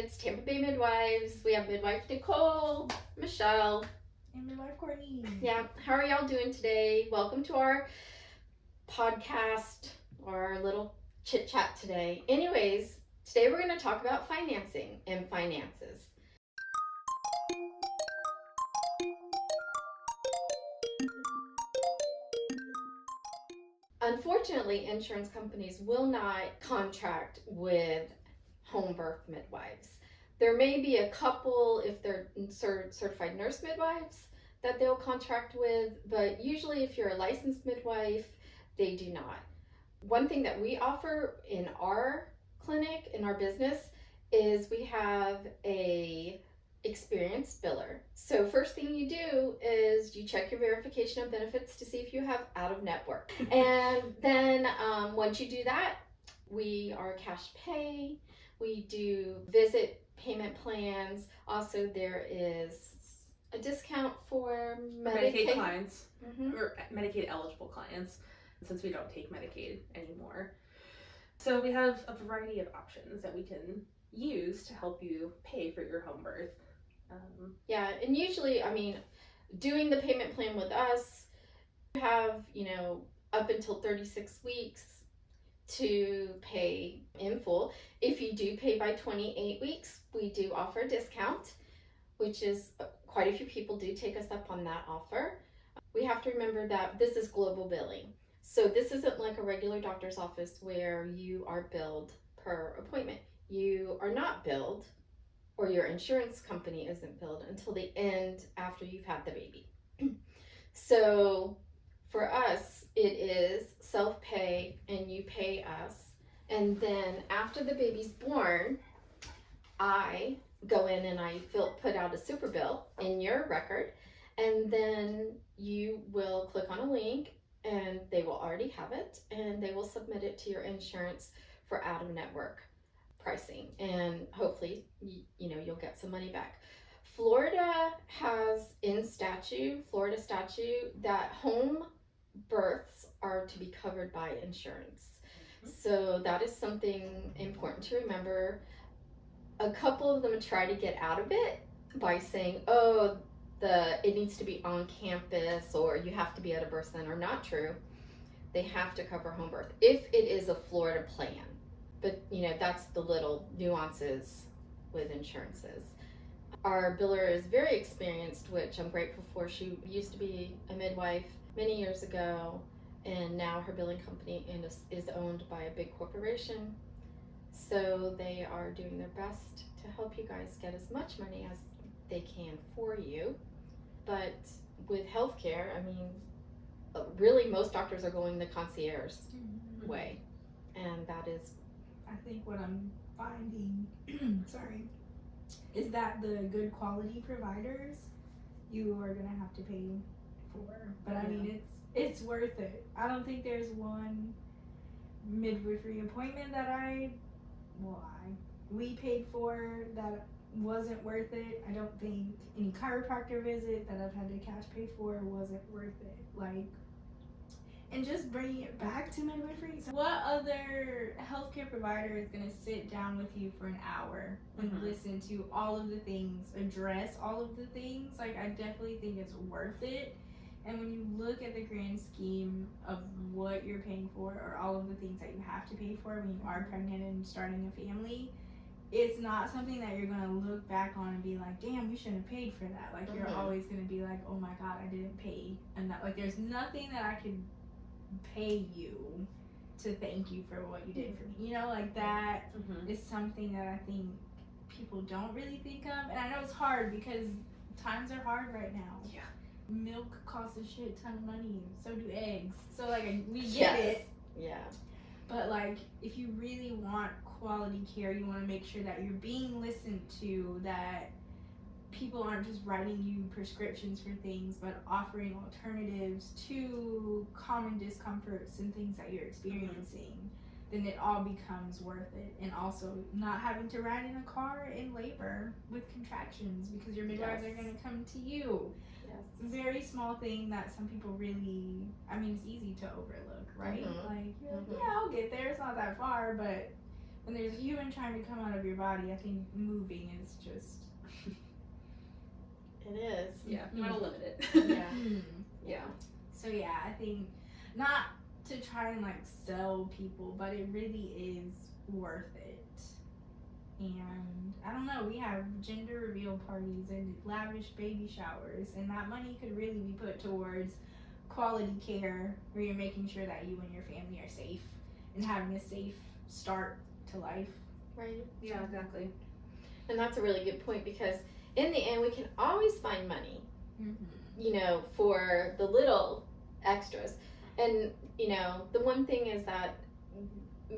It's Tampa Bay Midwives. We have midwife Nicole, Michelle, and midwife Courtney. Yeah, how are y'all doing today? Welcome to our podcast or our little chit chat today. Anyways, today we're going to talk about financing and finances. Unfortunately, insurance companies will not contract with home birth midwives. There may be a couple, if they're certified nurse midwives, that they'll contract with, but usually if you're a licensed midwife, they do not. One thing that we offer in our clinic, in our business, is we have a experienced biller. So first thing you do is you check your verification of benefits to see if you have out of network. And then once you do that, we are cash pay. We do visit payment plans. Also, there is a discount for Medicaid clients, or Medicaid eligible clients, since we don't take Medicaid anymore. So we have a variety of options that we can use to help you pay for your home birth. Yeah, and usually, doing the payment plan with us, you have, up until 36 weeks to pay in full. If you do pay by 28 weeks, we do offer a discount, which is quite a few people do take us up on that offer. We have to remember that this is global billing. So this isn't like a regular doctor's office where you are billed per appointment. You are not billed, or your insurance company isn't billed until the end after you've had the baby. So for us, it is self-pay and you pay us. And then after the baby's born, I go in and I put out a super bill in your record, and then you will click on a link and they will already have it and they will submit it to your insurance for out of network pricing, and hopefully you'll get some money back. Florida has in Florida statute, that home births are to be covered by insurance. So that is something important to remember. A couple of them try to get out of it by saying, it needs to be on campus or you have to be at a birth center. Not true. They have to cover home birth if it is a Florida plan. But, that's the little nuances with insurances. Our biller is very experienced, which I'm grateful for. She used to be a midwife many years ago, and now her billing company is owned by a big corporation. So they are doing their best to help you guys get as much money as they can for you. But with healthcare, really most doctors are going the concierge way, and that is, I think what I'm finding, is that the good quality providers you are gonna have to pay for. But it's worth it. I don't think there's one midwifery appointment that we paid for that wasn't worth it. I don't think any chiropractor visit that I've had to cash pay for wasn't worth it. And just bringing it back to midwifery. So what other healthcare provider is going to sit down with you for an hour and listen to all of the things, address all of the things? I definitely think it's worth it. And when you look at the grand scheme of what you're paying for, or all of the things that you have to pay for when you are pregnant and starting a family, it's not something that you're going to look back on and be like, damn, we shouldn't have paid for that. You're always going to be like, oh my God, I didn't pay enough. There's nothing that I could pay you to thank you for what you did for me. That is something that I think people don't really think of. And I know it's hard because times are hard right now. Yeah. Milk costs a shit ton of money. So do eggs. So we get it. Yeah. But if you really want quality care, you want to make sure that you're being listened to, that people aren't just writing you prescriptions for things, but offering alternatives to common discomforts and things that you're experiencing, then it all becomes worth it. And also not having to ride in a car in labor with contractions because your midwives are going to come to you. Yes. Very small thing that some people really, it's easy to overlook, right? Yeah, I'll get there. It's not that far, but when there's a human trying to come out of your body, I think moving is just. It is. Yeah, you want to limit it. Yeah. Yeah. So yeah, I think not to try and like sell people, but it really is worth it. And I don't know, we have gender reveal parties and lavish baby showers, and that money could really be put towards quality care where you're making sure that you and your family are safe and having a safe start to life. Right. Yeah, exactly. And that's a really good point, because in the end we can always find money, you know, for the little extras. And, you know, the one thing is that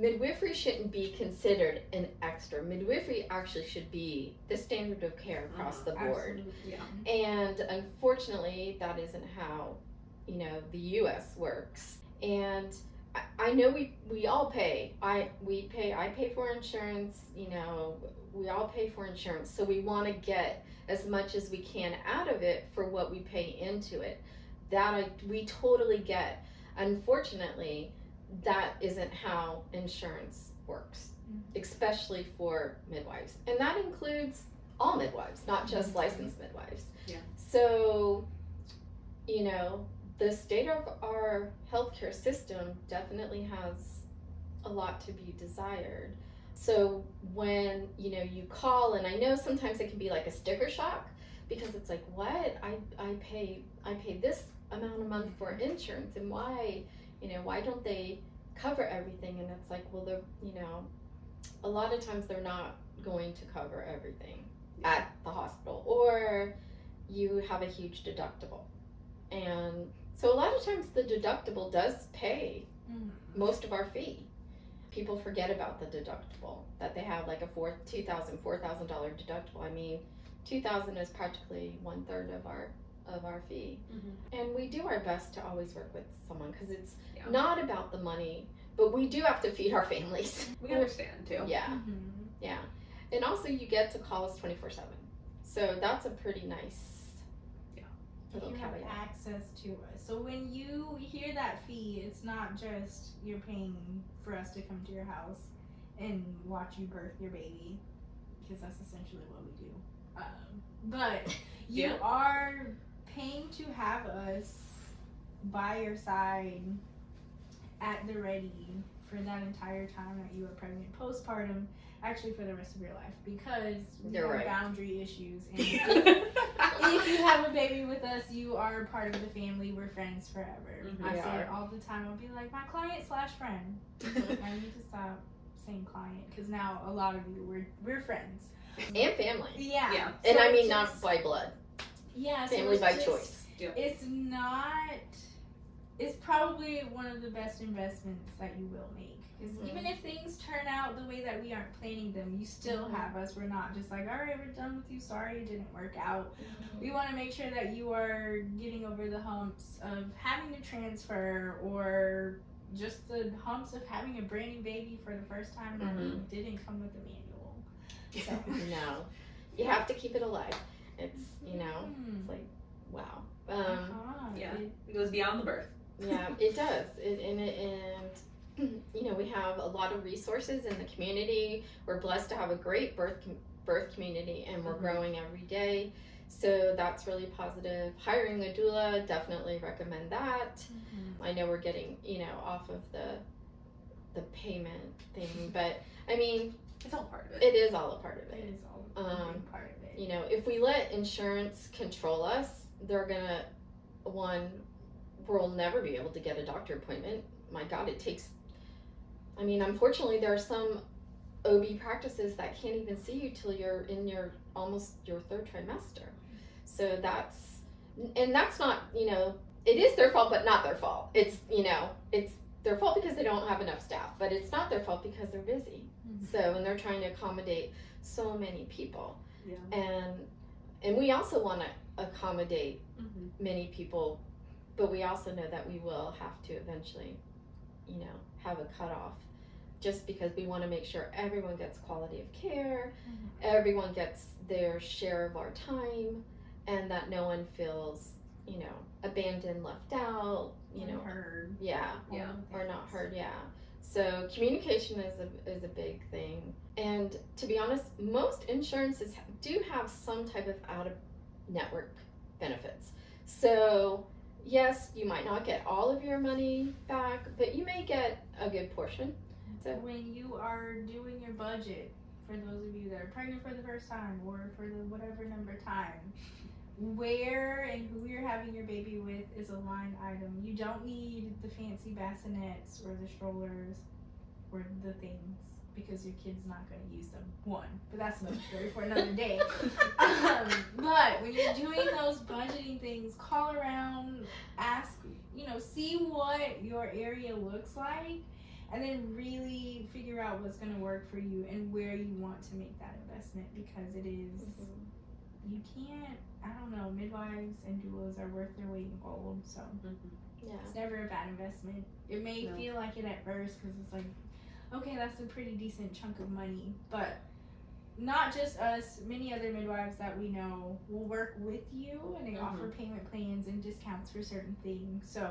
midwifery shouldn't be considered an extra. Midwifery actually should be the standard of care across the board. Absolutely. Yeah. And unfortunately, that isn't how, you know, the U.S. works. And I know we all pay. I pay for insurance. You know, we all pay for insurance. So we want to get as much as we can out of it for what we pay into it. That we totally get. Unfortunately, that isn't how insurance works, especially for midwives. And that includes all midwives, not just licensed midwives. Yeah. So, you know, the state of our healthcare system definitely has a lot to be desired. So when, you know, you call, and I know sometimes it can be like a sticker shock, because it's like, what? I pay this amount a month for insurance, and why don't they cover everything? And it's like, well, you know, a lot of times they're not going to cover everything at the hospital, or you have a huge deductible. And so a lot of times the deductible does pay most of our fee. People forget about the deductible, that they have like a $4,000 deductible. I mean, $2,000 is practically 1/3 of our fee. And we do our best to always work with someone, because it's not about the money, but we do have to feed our families. We understand too. Yeah. Yeah. And also you get to call us 24/7. So that's a pretty nice little you have caveat. access to us. So when you hear that fee, it's not just you're paying for us to come to your house and watch you birth your baby, because that's essentially what we do. But you are paying to have us by your side at the ready for that entire time that you are pregnant, postpartum, actually for the rest of your life, because we have boundary issues. And if you have a baby with us, you are part of the family. We're friends forever. I say it all the time. I'll be like, my client/friend. I need to stop saying client, because now a lot of you, we're friends. And family. Yeah. And So I mean, not by blood. Yeah. Family by choice. It's probably one of the best investments that you will make. Because even if things turn out the way that we aren't planning them, you still have us. We're not just like, all right, we're done with you. Sorry, it didn't work out. We want to make sure that you are getting over the humps of having to transfer, or just the humps of having a brand new baby for the first time that didn't come with a manual. So. No, you have to keep it alive. It's, you know, it's like, wow. It goes beyond the birth. Yeah, it does. And you know, we have a lot of resources in the community. We're blessed to have a great birth community, and we're growing every day. So that's really positive. Hiring a doula, definitely recommend that. I know we're getting, you know, off of the payment thing, but I mean, it's all part of it. It is all a part of it. It is all a big part of it. You know, if we let insurance control us, they're gonna, we'll never be able to get a doctor appointment. My God, it takes, I mean, unfortunately, there are some OB practices that can't even see you till you're in almost your 3rd trimester. So that's not, you know, it is their fault, but not their fault. It's, you know, it's their fault because they don't have enough staff, but it's not their fault because they're busy. So, and they're trying to accommodate so many people. And we also want to accommodate many people, but we also know that we will have to eventually, you know, have a cutoff, just because we want to make sure everyone gets quality of care, everyone gets their share of our time, and that no one feels, you know, abandoned, left out, you know, heard. or not heard. So communication is a big thing. And to be honest, most insurances do have some type of out-of-network benefits. So yes, you might not get all of your money back, but you may get a good portion. So when you are doing your budget, for those of you that are pregnant for the first time or for the whatever number time, where and who you're having your baby with is a line item. You don't need the fancy bassinets or the strollers or the things because your kid's not going to use them. One, but that's another story for another day. But when you're doing those budgeting things, call around, ask, see what your area looks like, and then really figure out what's going to work for you and where you want to make that investment, because it is, you can't, I don't know, midwives and doulas are worth their weight in gold, so it's never a bad investment. It may feel like it at first because it's like, okay, that's a pretty decent chunk of money, but not just us, many other midwives that we know will work with you, and they offer payment plans and discounts for certain things. So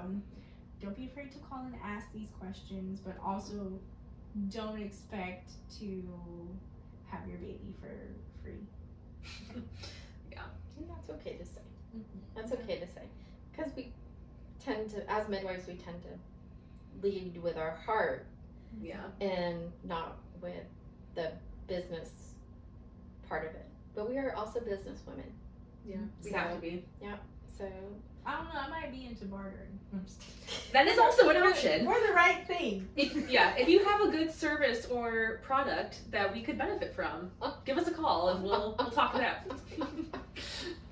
don't be afraid to call and ask these questions, but also don't expect to have your baby for free. And that's okay to say. That's okay to say. Because we tend to, as midwives, we tend to lead with our heart. And not with the business part of it. But we are also business women. We have to be. So I don't know, I might be into bartering. That is also an option. For the right thing. If you have a good service or product that we could benefit from, give us a call and we'll talk it out.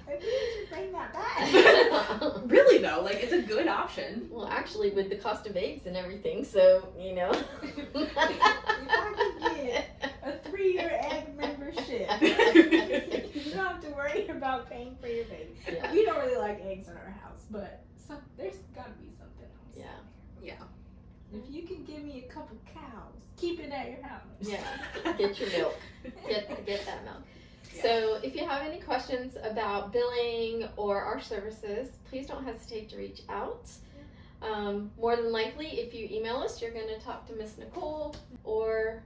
Maybe we should bring that back. Really though, like, it's a good option. Well, actually, with the cost of eggs and everything, so If I could get a 3-year egg membership, you don't have to worry about paying for your baby. We don't really like eggs in our house, but there's got to be something else. If you can give me a couple cows, keep it at your house. Get your milk. Get that milk. So if you have any questions about billing or our services, please don't hesitate to reach out. More than likely, if you email us, you're going to talk to Miss Nicole, or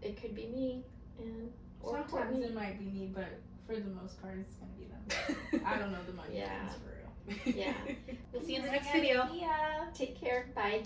it could be me. Sometimes it might be me, but for the most part, it's going to be them. I don't know the money things for real. We'll see you in the next video. See ya. Take care. Bye.